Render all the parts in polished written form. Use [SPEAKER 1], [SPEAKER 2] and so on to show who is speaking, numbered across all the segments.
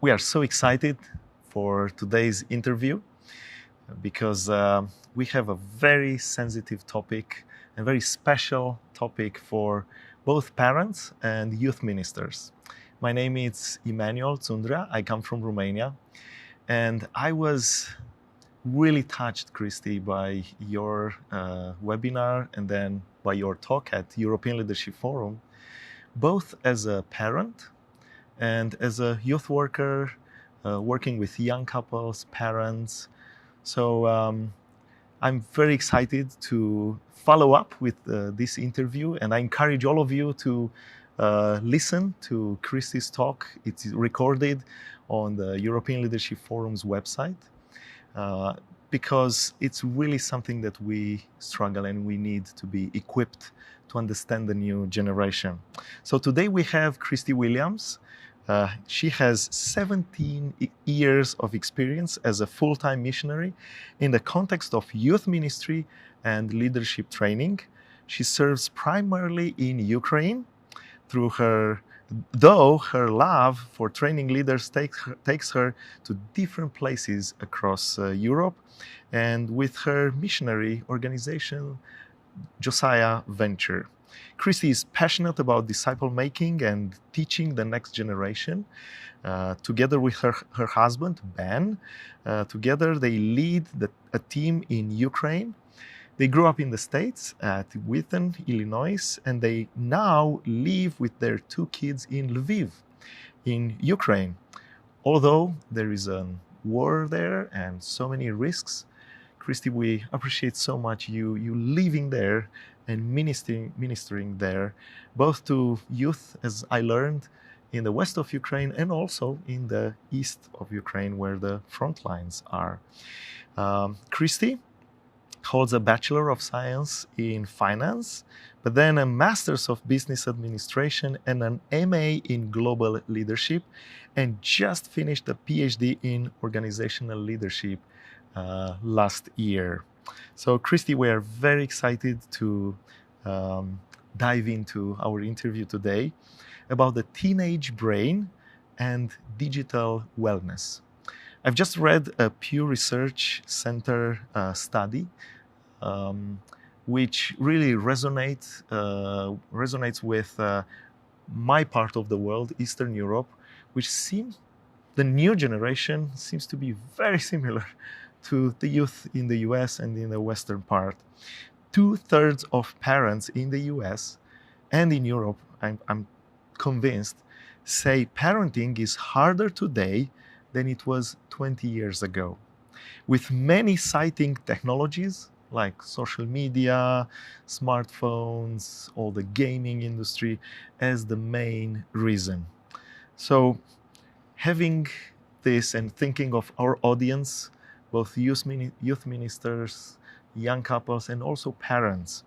[SPEAKER 1] We are so excited for today's interview because we have a very sensitive topic, a very special topic for both parents and youth ministers. My name is Emanuel Tundrea. I come from Romania, and I was really touched, Kristy, by your webinar and then by your talk at European Leadership Forum, both as a parent and as a youth worker, working with young couples, parents. So I'm very excited to follow up with this interview, and I encourage all of you to listen to Kristy's talk. It's recorded on the European Leadership Forum's website because it's really something that we struggle and we need to be equipped to understand the new generation. So today we have Kristy Williams. She has 17 years of experience as a full-time missionary in the context of youth ministry and leadership training. She serves primarily in Ukraine though her love for training leaders takes her to different places across Europe, and with her missionary organization, Josiah Venture. Kristy is passionate about disciple making and teaching the next generation. Together with her husband, Ben, together they lead a team in Ukraine. They grew up in the States at Wheaton, Illinois, and they now live with their 2 kids in Lviv, in Ukraine. Although there is a war there and so many risks, Kristy, we appreciate so much you living there and ministering there, both to youth, as I learned, in the west of Ukraine and also in the east of Ukraine, where the front lines are. Kristy holds a Bachelor of Science in Finance, but then a Master's of Business Administration and an MA in Global Leadership, and just finished a PhD in Organisational Leadership last year. So Kristy, we are very excited to dive into our interview today about the teenage brain and digital wellness. I've just read a Pew Research Center study which really resonates with my part of the world, Eastern Europe, which seems the new generation seems to be very similar to the youth in the US and in the Western part. 2/3 of parents in the US and in Europe, I'm convinced, say parenting is harder today than it was 20 years ago, with many citing technologies like social media, smartphones, all the gaming industry as the main reason. So having this and thinking of our audience, both youth ministers, young couples, and also parents,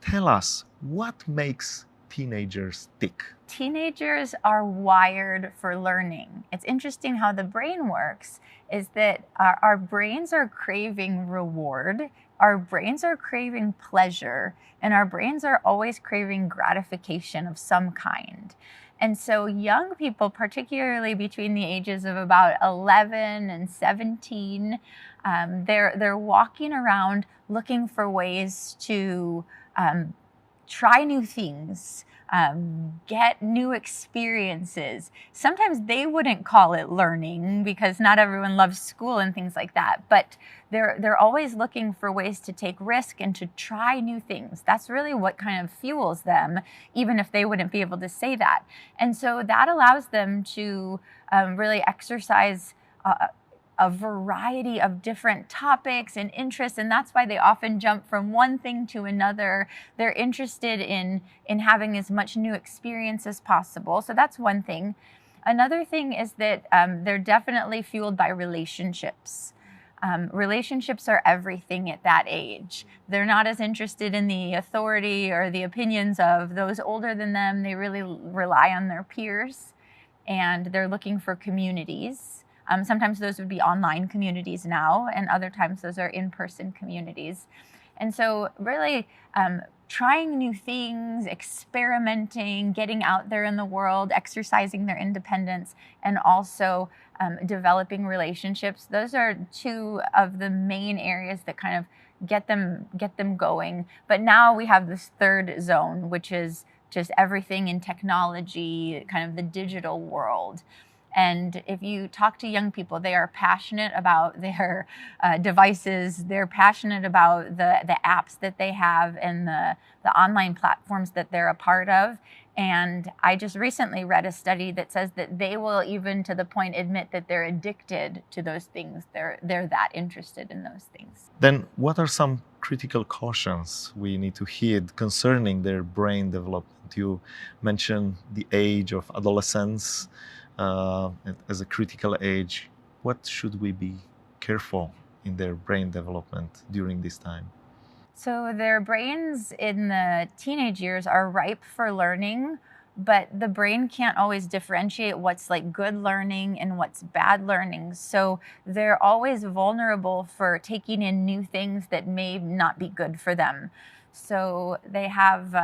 [SPEAKER 1] tell us what makes teenagers tick.
[SPEAKER 2] Teenagers are wired for learning. It's interesting how the brain works, is that our brains are craving reward, our brains are craving pleasure, and our brains are always craving gratification of some kind. And so young people, particularly between the ages of about 11 and 17, they're walking around looking for ways to try new things, get new experiences. Sometimes they wouldn't call it learning because not everyone loves school and things like that, but they're always looking for ways to take risk and to try new things. That's really what kind of fuels them, even if they wouldn't be able to say that. And so that allows them to really exercise a variety of different topics and interests, and that's why they often jump from one thing to another. They're interested in having as much new experience as possible. So that's one thing. Another thing is that they're definitely fueled by relationships. Relationships are everything at that age. They're not as interested in the authority or the opinions of those older than them. They really rely on their peers, and they're looking for communities. Sometimes those would be online communities now, and other times those are in-person communities. And so really trying new things, experimenting, getting out there in the world, exercising their independence, and also developing relationships. Those are two of the main areas that kind of get them going. But now we have this third zone, which is just everything in technology, kind of the digital world. And if you talk to young people, they are passionate about their devices. They're passionate about the apps that they have and the online platforms that they're a part of. And I just recently read a study that says that they will even to the point admit that they're addicted to those things. They're that interested in those things.
[SPEAKER 1] Then what are some critical cautions we need to heed concerning their brain development? You mentioned the age of adolescence as a critical age. What should we be careful in their brain development during this time?
[SPEAKER 2] So their brains in the teenage years are ripe for learning, but the brain can't always differentiate what's like good learning and what's bad learning. So they're always vulnerable for taking in new things that may not be good for them. So they have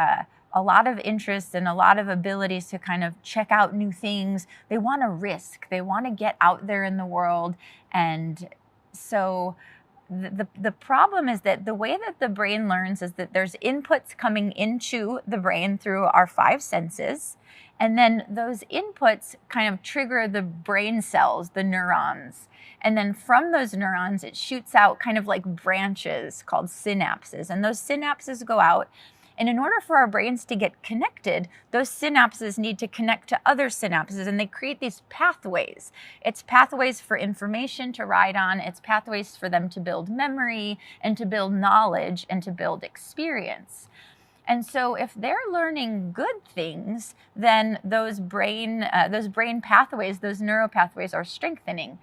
[SPEAKER 2] a lot of interest and a lot of abilities to kind of check out new things. They want to risk. They want to get out there in the world. And so the problem is that the way that the brain learns is that there's inputs coming into the brain through our five senses. And then those inputs kind of trigger the brain cells, the neurons. And then from those neurons, it shoots out kind of like branches called synapses. And those synapses go out. And in order for our brains to get connected, those synapses need to connect to other synapses, and they create these pathways. It's pathways for information to ride on. It's pathways for them to build memory and to build knowledge and to build experience. And so if they're learning good things, then those brain pathways, those neural pathways are strengthening.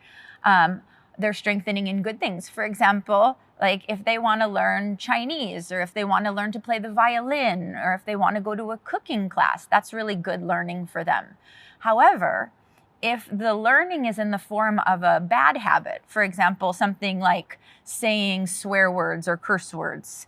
[SPEAKER 2] They're strengthening in good things. For example, like if they want to learn Chinese, or if they want to learn to play the violin, or if they want to go to a cooking class, that's really good learning for them. However, if the learning is in the form of a bad habit, for example, something like saying swear words or curse words,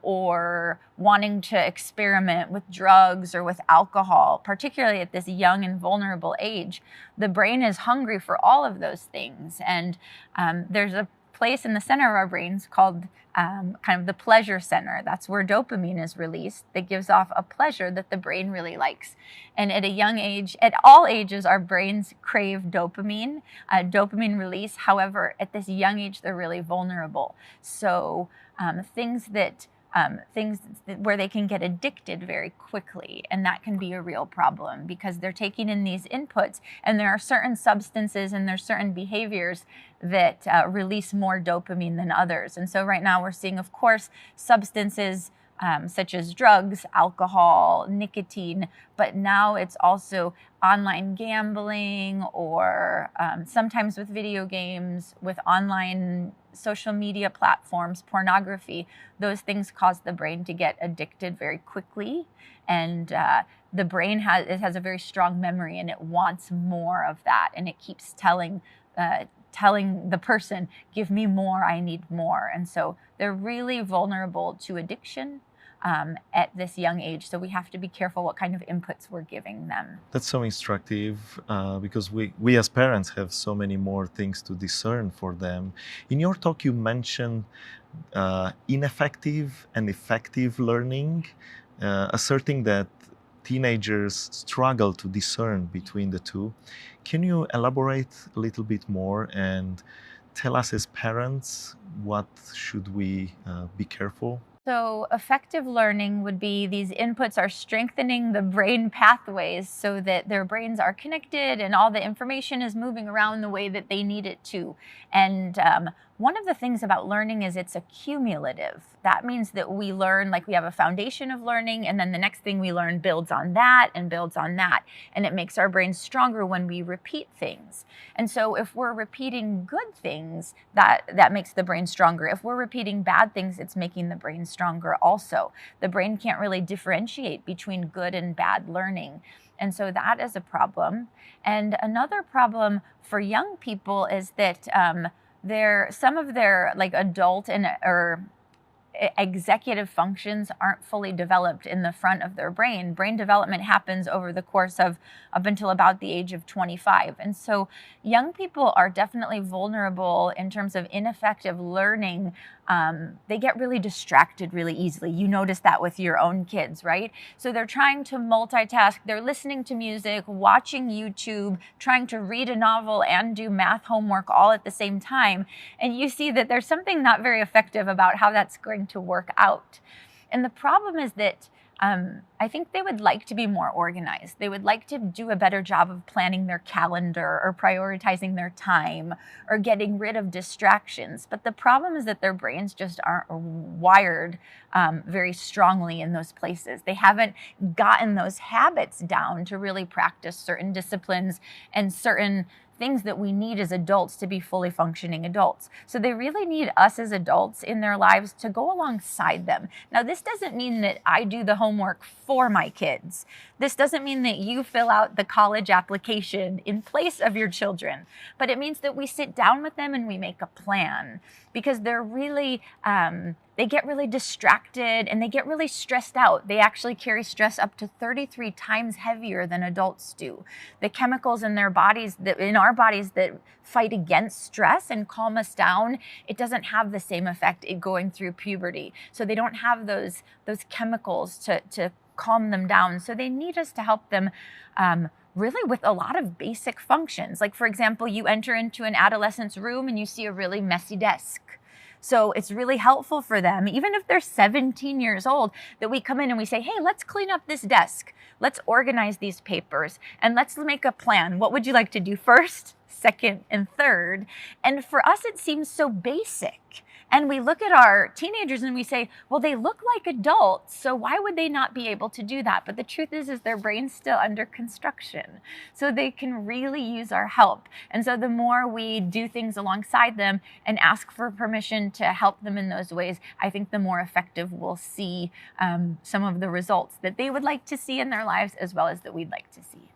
[SPEAKER 2] or wanting to experiment with drugs or with alcohol, particularly at this young and vulnerable age, the brain is hungry for all of those things. And there's a place in the center of our brains called kind of the pleasure center. That's where dopamine is released that gives off a pleasure that the brain really likes. And at a young age, at all ages, our brains crave dopamine release. However, at this young age, they're really vulnerable. So things where they can get addicted very quickly, and that can be a real problem because they're taking in these inputs, and there are certain substances and there's certain behaviors that release more dopamine than others. And so right now we're seeing, of course, substances such as drugs, alcohol, nicotine, but now it's also online gambling, or sometimes with video games, with online social media platforms, pornography. Those things cause the brain to get addicted very quickly, and the brain has a very strong memory, and it wants more of that, and it keeps telling the person, give me more, I need more. And so they're really vulnerable to addiction at this young age. So we have to be careful what kind of inputs we're giving them.
[SPEAKER 1] That's so instructive because we as parents have so many more things to discern for them. In your talk, you mentioned ineffective and effective learning, asserting that teenagers struggle to discern between the two. Can you elaborate a little bit more and tell us as parents what should we be careful?
[SPEAKER 2] So effective learning would be these inputs are strengthening the brain pathways so that their brains are connected and all the information is moving around the way that they need it to. And one of the things about learning is it's accumulative. That means that we learn, like we have a foundation of learning, and then the next thing we learn builds on that and builds on that. And it makes our brains stronger when we repeat things. And so if we're repeating good things, that makes the brain stronger. If we're repeating bad things, it's making the brain stronger also. The brain can't really differentiate between good and bad learning. And so that is a problem. And another problem for young people is that some of their like adult and or executive functions aren't fully developed in the front of their brain. Brain development happens over the course of up until about the age of 25. And so young people are definitely vulnerable in terms of ineffective learning. They get really distracted really easily. You notice that with your own kids, right? So they're trying to multitask. They're listening to music, watching YouTube, trying to read a novel and do math homework all at the same time. And you see that there's something not very effective about how that's going to work out. And the problem is that I think they would like to be more organized. They would like to do a better job of planning their calendar or prioritizing their time or getting rid of distractions. But the problem is that their brains just aren't wired very strongly in those places. They haven't gotten those habits down to really practice certain disciplines and certain things that we need as adults to be fully functioning adults. So they really need us as adults in their lives to go alongside them. Now, this doesn't mean that I do the homework for my kids. This doesn't mean that you fill out the college application in place of your children, but it means that we sit down with them and we make a plan, because they're really, they get really distracted and they get really stressed out. They actually carry stress up to 33 times heavier than adults do. The chemicals in their bodies, in our bodies, that fight against stress and calm us down, it doesn't have the same effect in going through puberty. So they don't have those chemicals to calm them down. So they need us to help them really with a lot of basic functions. Like, for example, you enter into an adolescent's room and you see a really messy desk. So it's really helpful for them, even if they're 17 years old, that we come in and we say, hey, let's clean up this desk. Let's organize these papers and let's make a plan. What would you like to do first, second, and third? And for us, it seems so basic. And we look at our teenagers and we say, well, they look like adults, so why would they not be able to do that? But the truth is their brain's still under construction. So they can really use our help. And so the more we do things alongside them and ask for permission to help them in those ways, I think the more effective we'll see some of the results that they would like to see in their lives, as well as that we'd like to see.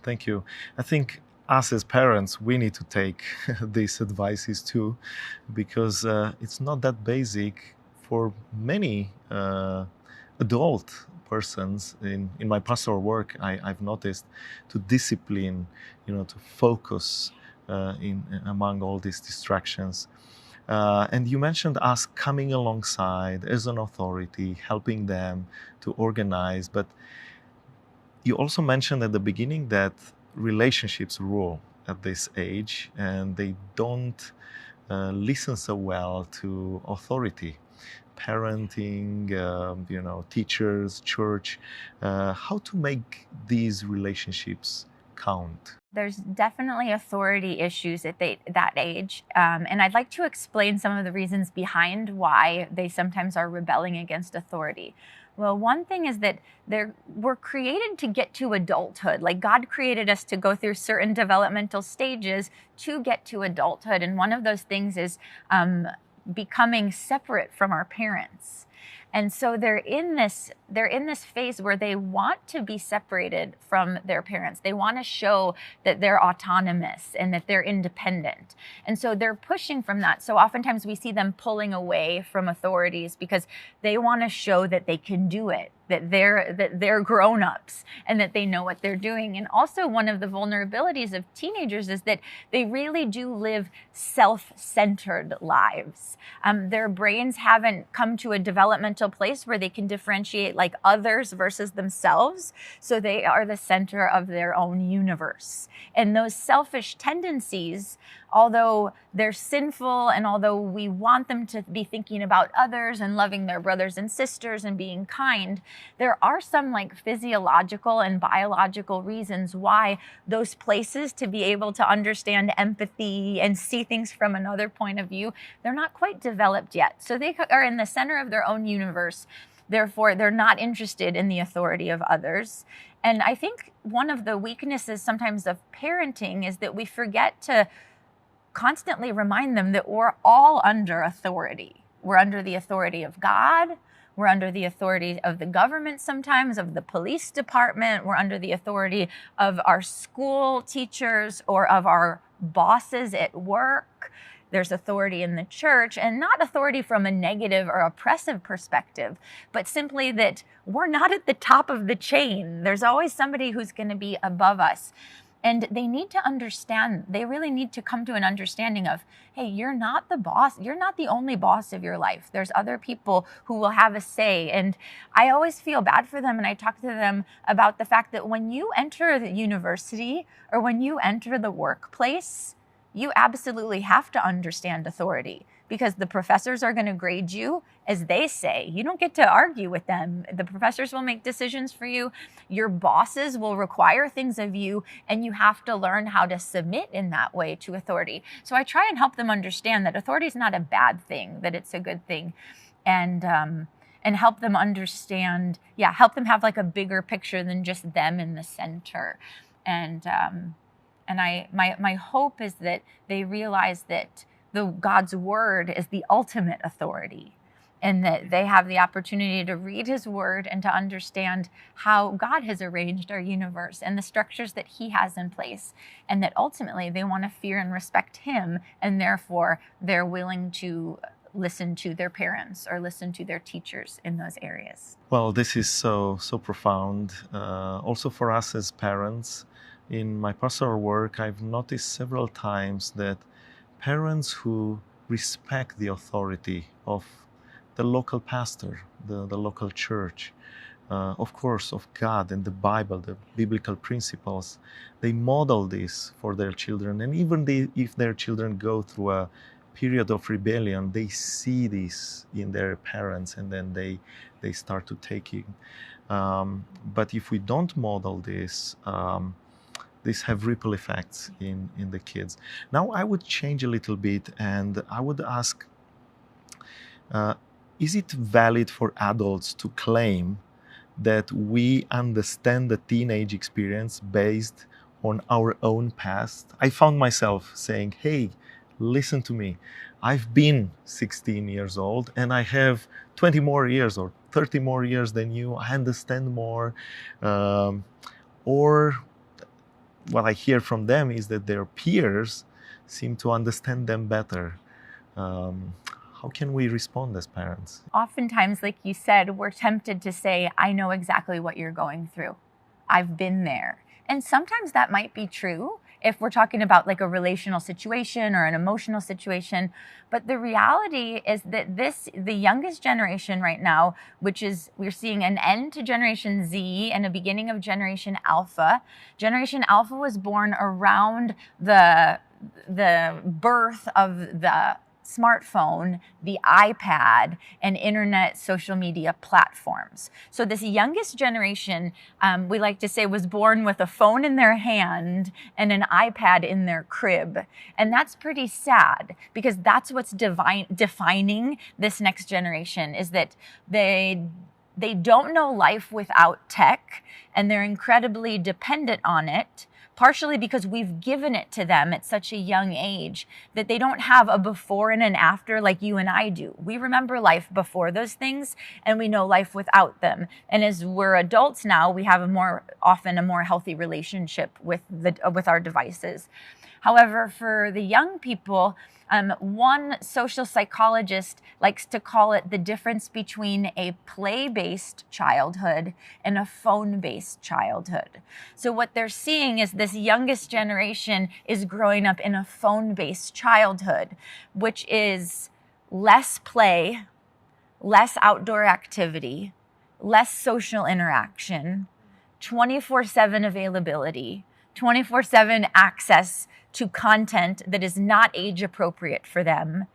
[SPEAKER 1] Thank you. I think us as parents, we need to take these advices too, because it's not that basic for many adult persons. In my pastoral work, I've noticed to discipline, to focus among all these distractions. And you mentioned us coming alongside as an authority, helping them to organize, but you also mentioned at the beginning that relationships rule at this age, and they don't listen so well to authority, parenting, teachers, church. How to make these relationships count?
[SPEAKER 2] There's definitely authority issues at that age. And I'd like to explain some of the reasons behind why they sometimes are rebelling against authority. Well, one thing is that we're created to get to adulthood. Like, God created us to go through certain developmental stages to get to adulthood. And one of those things is becoming separate from our parents. And so they're in this phase where they want to be separated from their parents. They want to show that they're autonomous and that they're independent. And so they're pushing from that. So oftentimes we see them pulling away from authorities because they want to show that they can do it, that they're grown-ups and that they know what they're doing. And also, one of the vulnerabilities of teenagers is that they really do live self-centered lives. Their brains haven't come to a developmental place where they can differentiate like others versus themselves. So they are the center of their own universe. And those selfish tendencies, although they're sinful and although we want them to be thinking about others and loving their brothers and sisters and being kind, there are some like physiological and biological reasons why those places to be able to understand empathy and see things from another point of view, they're not quite developed yet. So they are in the center of their own universe. Therefore, they're not interested in the authority of others. And I think one of the weaknesses sometimes of parenting is that we forget to constantly remind them that we're all under authority. We're under the authority of God. We're under the authority of the government sometimes, of the police department. We're under the authority of our school teachers or of our bosses at work. there's authority in the church, and not authority from a negative or oppressive perspective, but simply that we're not at the top of the chain. There's always somebody who's going to be above us. And they need to understand, they really need to come to an understanding of, hey, you're not the boss. You're not the only boss of your life. There's other people who will have a say. And I always feel bad for them. And I talk to them about the fact that when you enter the university or when you enter the workplace, you absolutely have to understand authority, because the professors are going to grade you as they say. You don't get to argue with them. The professors will make decisions for you. Your bosses will require things of you, and you have to learn how to submit in that way to authority. So I try and help them understand that authority is not a bad thing, that it's a good thing, and help them understand, help them have like a bigger picture than just them in the center. And my hope is that they realize that God's word is the ultimate authority, and that they have the opportunity to read his word and to understand how God has arranged our universe and the structures that he has in place, and that ultimately they want to fear and respect him, and therefore they're willing to listen to their parents or listen to their teachers in those areas.
[SPEAKER 1] Well, this is so profound. Also for us as parents, in my pastoral work, I've noticed several times that parents who respect the authority of the local pastor, the local church, of course, of God and the Bible, the biblical principles, they model this for their children. And even if their children go through a period of rebellion, they see this in their parents, and then they start to take it. But if we don't model this, these have ripple effects in the kids. Now I would change a little bit, and I would ask, is it valid for adults to claim that we understand the teenage experience based on our own past? I found myself saying, hey, listen to me. I've been 16 years old and I have 20 more years or 30 more years than you. I understand more. Or what I hear from them is that their peers seem to understand them better. How can we respond as parents?
[SPEAKER 2] Oftentimes, like you said, we're tempted to say, I know exactly what you're going through. I've been there. And sometimes that might be true if we're talking about like a relational situation or an emotional situation. But the reality is that the youngest generation right now, which is, we're seeing an end to Generation Z and a beginning of Generation Alpha. Generation Alpha was born around the birth of the smartphone, the iPad, and internet social media platforms. So this youngest generation, we like to say, was born with a phone in their hand and an iPad in their crib. And that's pretty sad, because that's what's defining this next generation, is that they don't know life without tech, and they're incredibly dependent on it. Partially because we've given it to them at such a young age that they don't have a before and an after like you and I do. We remember life before those things, and we know life without them. And as we're adults now, we have often a more healthy relationship with our devices. However, for the young people, one social psychologist likes to call it the difference between a play-based childhood and a phone-based childhood. So what they're seeing is this youngest generation is growing up in a phone-based childhood, which is less play, less outdoor activity, less social interaction, 24/7 availability, 24/7 access to content that is not age appropriate for them.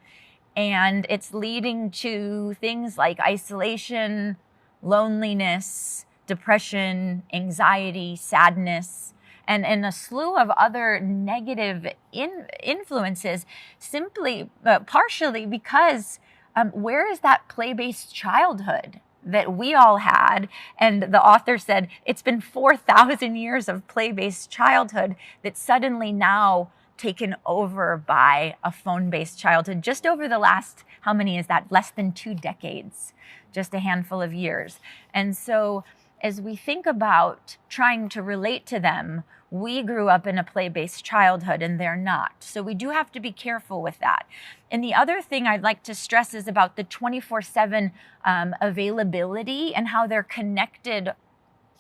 [SPEAKER 2] And it's leading to things like isolation, loneliness, depression, anxiety, sadness, and a slew of other negative influences, simply partially because where is that play-based childhood that we all had? And the author said it's been 4,000 years of play-based childhood that's suddenly now taken over by a phone-based childhood, just over the last, how many is that? Less than 2 decades, just a handful of years. And so as we think about trying to relate to them, we grew up in a play-based childhood and they're not. So we do have to be careful with that. And the other thing I'd like to stress is about the 24/7 availability and how they're connected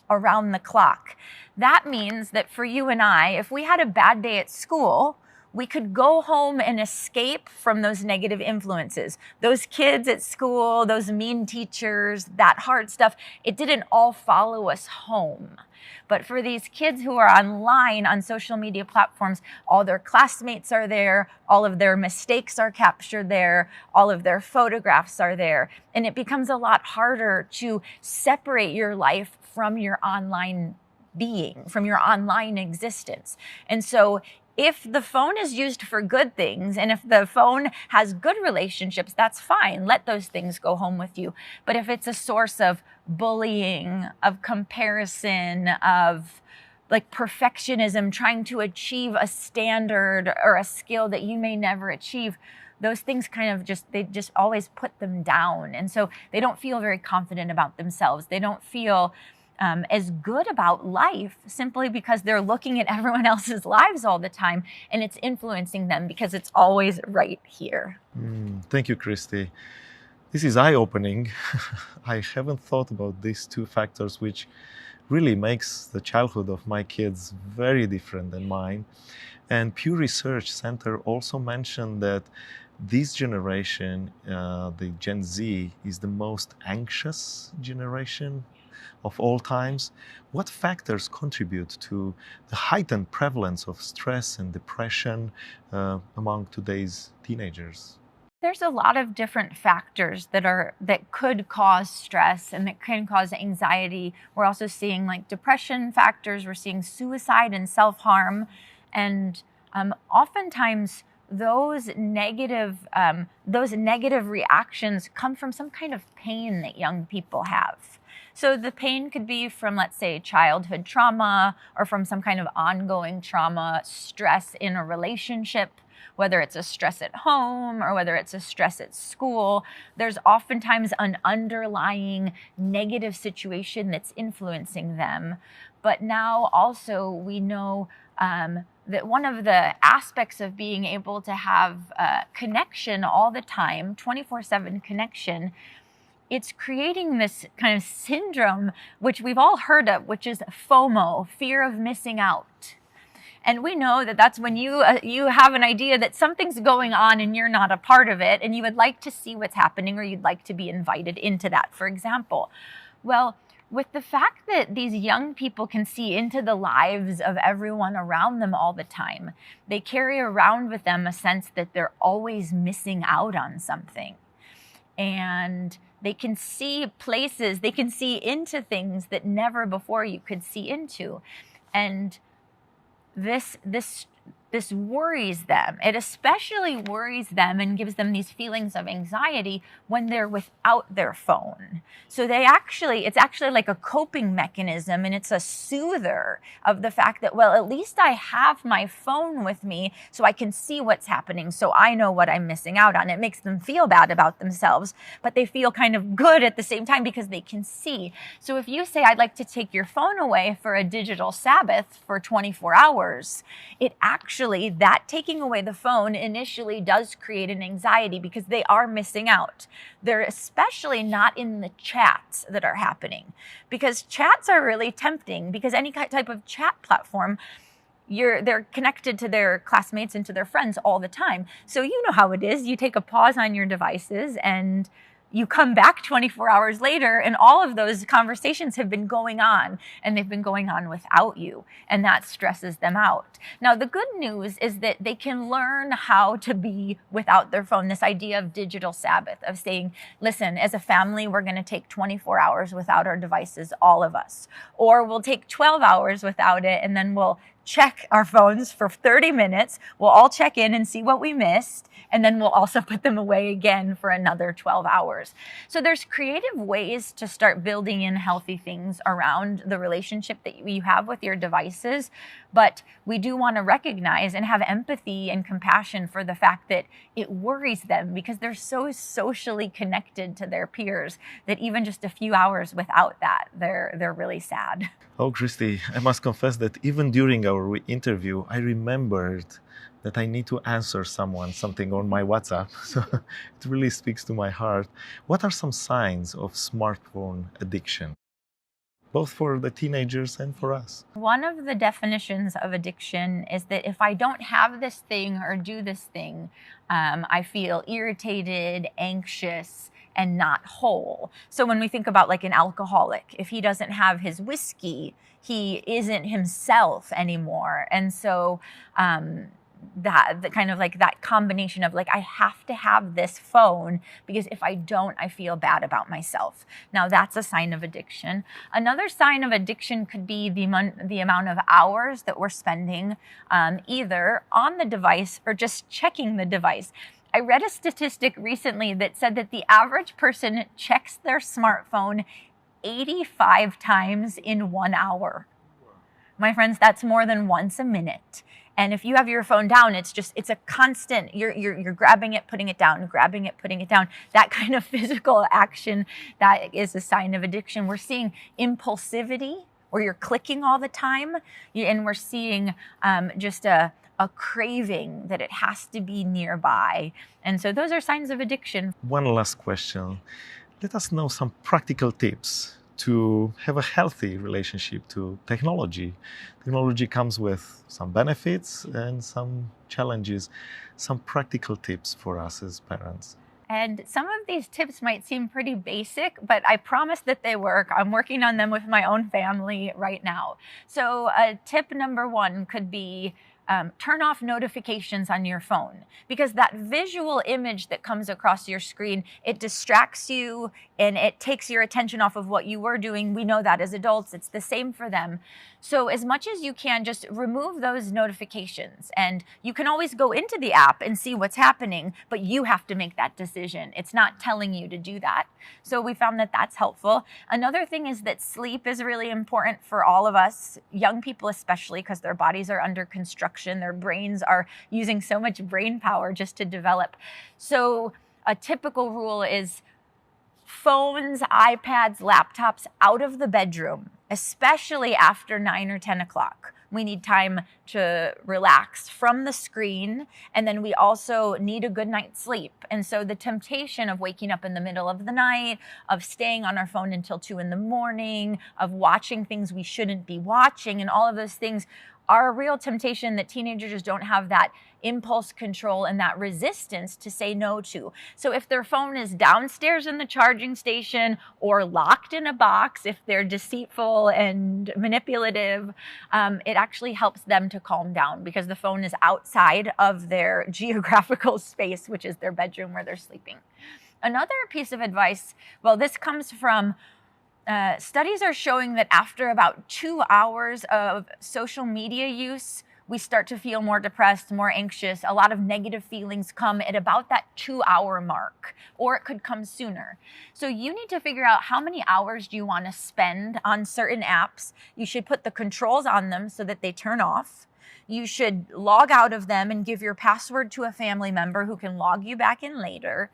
[SPEAKER 2] around the clock. That means that for you and I, if we had a bad day at school, we could go home and escape from those negative influences. Those kids at school, those mean teachers, that hard stuff, it didn't all follow us home. But for these kids who are online on social media platforms, all their classmates are there, all of their mistakes are captured there, all of their photographs are there. And it becomes a lot harder to separate your life from your online being, from your online existence. And so if the phone is used for good things, and if the phone has good relationships, that's fine. Let those things go home with you. But if it's a source of bullying, of comparison, of like perfectionism, trying to achieve a standard or a skill that you may never achieve, those things they just always put them down. And so they don't feel very confident about themselves. They don't feel as good about life simply because they're looking at everyone else's lives all the time and it's influencing them because it's always right here.
[SPEAKER 1] Thank you, Kristy. This is eye-opening. I haven't thought about these two factors, which really makes the childhood of my kids very different than mine. And Pew Research Center also mentioned that this generation, the Gen Z, is the most anxious generation of all times. What factors contribute to the heightened prevalence of stress and depression among today's teenagers?
[SPEAKER 2] There's a lot of different factors that could cause stress and that can cause anxiety. We're also seeing like depression factors. We're seeing suicide and self-harm, and oftentimes those negative reactions come from some kind of pain that young people have. So the pain could be from, let's say, childhood trauma or from some kind of ongoing trauma, stress in a relationship, whether it's a stress at home or whether it's a stress at school. There's oftentimes an underlying negative situation that's influencing them. But now also we know that one of the aspects of being able to have connection all the time, 24/7 connection, it's creating this kind of syndrome, which we've all heard of, which is FOMO, fear of missing out. And we know that that's when you have an idea that something's going on and you're not a part of it, and you would like to see what's happening, or you'd like to be invited into that, for example. Well, with the fact that these young people can see into the lives of everyone around them all the time, they carry around with them a sense that they're always missing out on something. And they can see places, they can see into things that never before you could see into. And this worries them. It especially worries them and gives them these feelings of anxiety when they're without their phone. So it's actually like a coping mechanism, and it's a soother of the fact that, well, at least I have my phone with me so I can see what's happening, so I know what I'm missing out on. It makes them feel bad about themselves, but they feel kind of good at the same time because they can see. So if you say, I'd like to take your phone away for a digital Sabbath for 24 hours, that taking away the phone initially does create an anxiety because they are missing out. They're especially not in the chats that are happening, because chats are really tempting, because any type of chat platform, they're connected to their classmates and to their friends all the time. So you know how it is. You take a pause on your devices and you come back 24 hours later, and all of those conversations have been going on, and they've been going on without you, and that stresses them out. Now, the good news is that they can learn how to be without their phone. This idea of digital Sabbath, of saying, listen, as a family, we're going to take 24 hours without our devices, all of us. Or we'll take 12 hours without it, and then we'll check our phones for 30 minutes. We'll all check in and see what we missed. And then we'll also put them away again for another 12 hours. So there's creative ways to start building in healthy things around the relationship that you have with your devices. But we do want to recognize and have empathy and compassion for the fact that it worries them because they're so socially connected to their peers that even just a few hours without that, they're really sad.
[SPEAKER 1] Oh, Kristy, I must confess that even during our interview, I remembered that I need to answer something on my WhatsApp. So it really speaks to my heart. What are some signs of smartphone addiction, both for the teenagers and for us?
[SPEAKER 2] One of the definitions of addiction is that if I don't have this thing or do this thing, I feel irritated, anxious, and not whole. So when we think about like an alcoholic, if he doesn't have his whiskey, he isn't himself anymore. And so that the kind of like that combination of like, I have to have this phone because if I don't, I feel bad about myself. Now that's a sign of addiction. Another sign of addiction could be the amount of hours that we're spending either on the device or just checking the device. I read a statistic recently that said that the average person checks their smartphone 85 times in 1 hour. My friends, that's more than once a minute. And if you have your phone down, it's a constant, you're grabbing it, putting it down, grabbing it, putting it down. That kind of physical action, that is a sign of addiction. We're seeing impulsivity, where you're clicking all the time, and we're seeing just a craving that it has to be nearby. And so those are signs of addiction.
[SPEAKER 1] One last question. Let us know some practical tips to have a healthy relationship to technology. Technology comes with some benefits and some challenges. Some practical tips for us as parents.
[SPEAKER 2] And some of these tips might seem pretty basic, but I promise that they work. I'm working on them with my own family right now. So tip number 1 could be turn off notifications on your phone, because that visual image that comes across your screen, it distracts you and it takes your attention off of what you were doing. We know that as adults, it's the same for them. So as much as you can, just remove those notifications, and you can always go into the app and see what's happening, but you have to make that decision. It's not telling you to do that. So we found that that's helpful. Another thing is that sleep is really important for all of us, young people especially, because their bodies are under construction. Their brains are using so much brain power just to develop. So a typical rule is phones, iPads, laptops out of the bedroom, especially after 9 or 10 o'clock. We need time to relax from the screen, and then we also need a good night's sleep. And so the temptation of waking up in the middle of the night, of staying on our phone until 2 in the morning, of watching things we shouldn't be watching, and all of those things are a real temptation that teenagers don't have that impulse control and that resistance to say no to. So if their phone is downstairs in the charging station or locked in a box, if they're deceitful and manipulative, it actually helps them to calm down because the phone is outside of their geographical space, which is their bedroom where they're sleeping. Another piece of advice, well, this comes from studies are showing that after about 2 hours of social media use, we start to feel more depressed, more anxious. A lot of negative feelings come at about that 2-hour mark, or it could come sooner. So you need to figure out how many hours do you want to spend on certain apps. You should put the controls on them so that they turn off. You should log out of them and give your password to a family member who can log you back in later.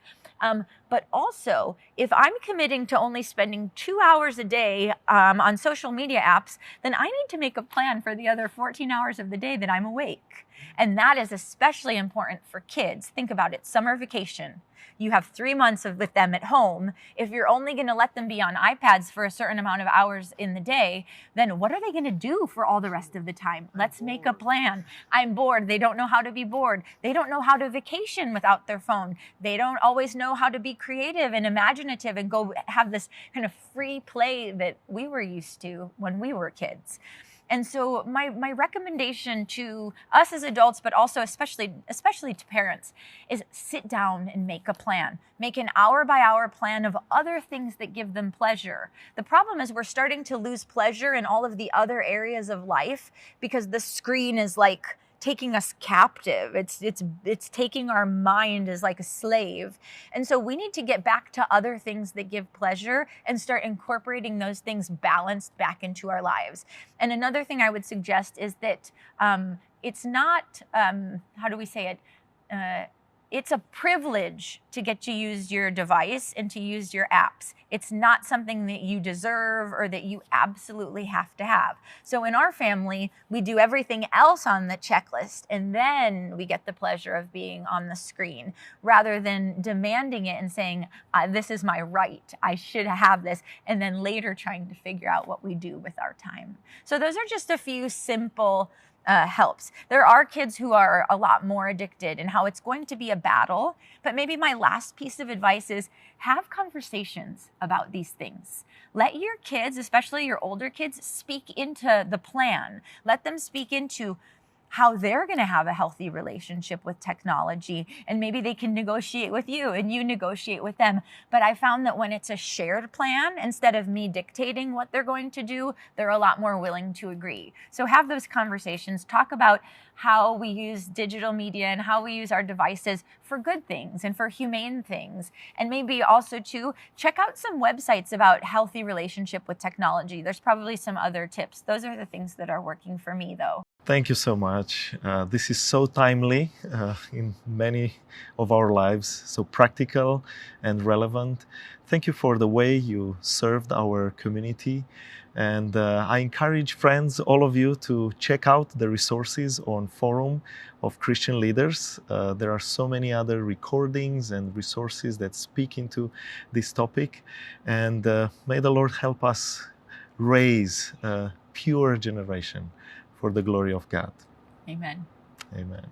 [SPEAKER 2] But also, if I'm committing to only spending 2 hours a day on social media apps, then I need to make a plan for the other 14 hours of the day that I'm awake. And that is especially important for kids. Think about it, summer vacation. You have 3 months with them at home. If you're only going to let them be on iPads for a certain amount of hours in the day, then what are they going to do for all the rest of the time? Let's make a plan. I'm bored. They don't know how to be bored. They don't know how to vacation without their phone. They don't always know how to be creative and imaginative and go have this kind of free play that we were used to when we were kids. And so my recommendation to us as adults, but also especially to parents, is sit down and make a plan. Make an hour-by-hour plan of other things that give them pleasure. The problem is we're starting to lose pleasure in all of the other areas of life because the screen is like taking us captive. It's taking our mind as like a slave. And so we need to get back to other things that give pleasure and start incorporating those things balanced back into our lives. And another thing I would suggest is that it's not, how do we say it? It's a privilege to get to use your device and to use your apps. It's not something that you deserve or that you absolutely have to have. So in our family, we do everything else on the checklist, and then we get the pleasure of being on the screen, rather than demanding it and saying, this is my right, I should have this, and then later trying to figure out what we do with our time. So those are just a few simple helps. There are kids who are a lot more addicted and how it's going to be a battle. But maybe my last piece of advice is have conversations about these things. Let your kids, especially your older kids, speak into the plan. Let them speak into how they're going to have a healthy relationship with technology. And maybe they can negotiate with you and you negotiate with them. But I found that when it's a shared plan, instead of me dictating what they're going to do, they're a lot more willing to agree. So have those conversations. Talk about how we use digital media and how we use our devices for good things and for humane things. And maybe also to check out some websites about healthy relationship with technology. There's probably some other tips. Those are the things that are working for me, though.
[SPEAKER 1] Thank you so much. This is so timely in many of our lives, so practical and relevant. Thank you for the way you served our community. And I encourage friends, all of you, to check out the resources on Forum of Christian Leaders. There are so many other recordings and resources that speak into this topic. And may the Lord help us raise a pure generation for the glory of God.
[SPEAKER 2] Amen.
[SPEAKER 1] Amen.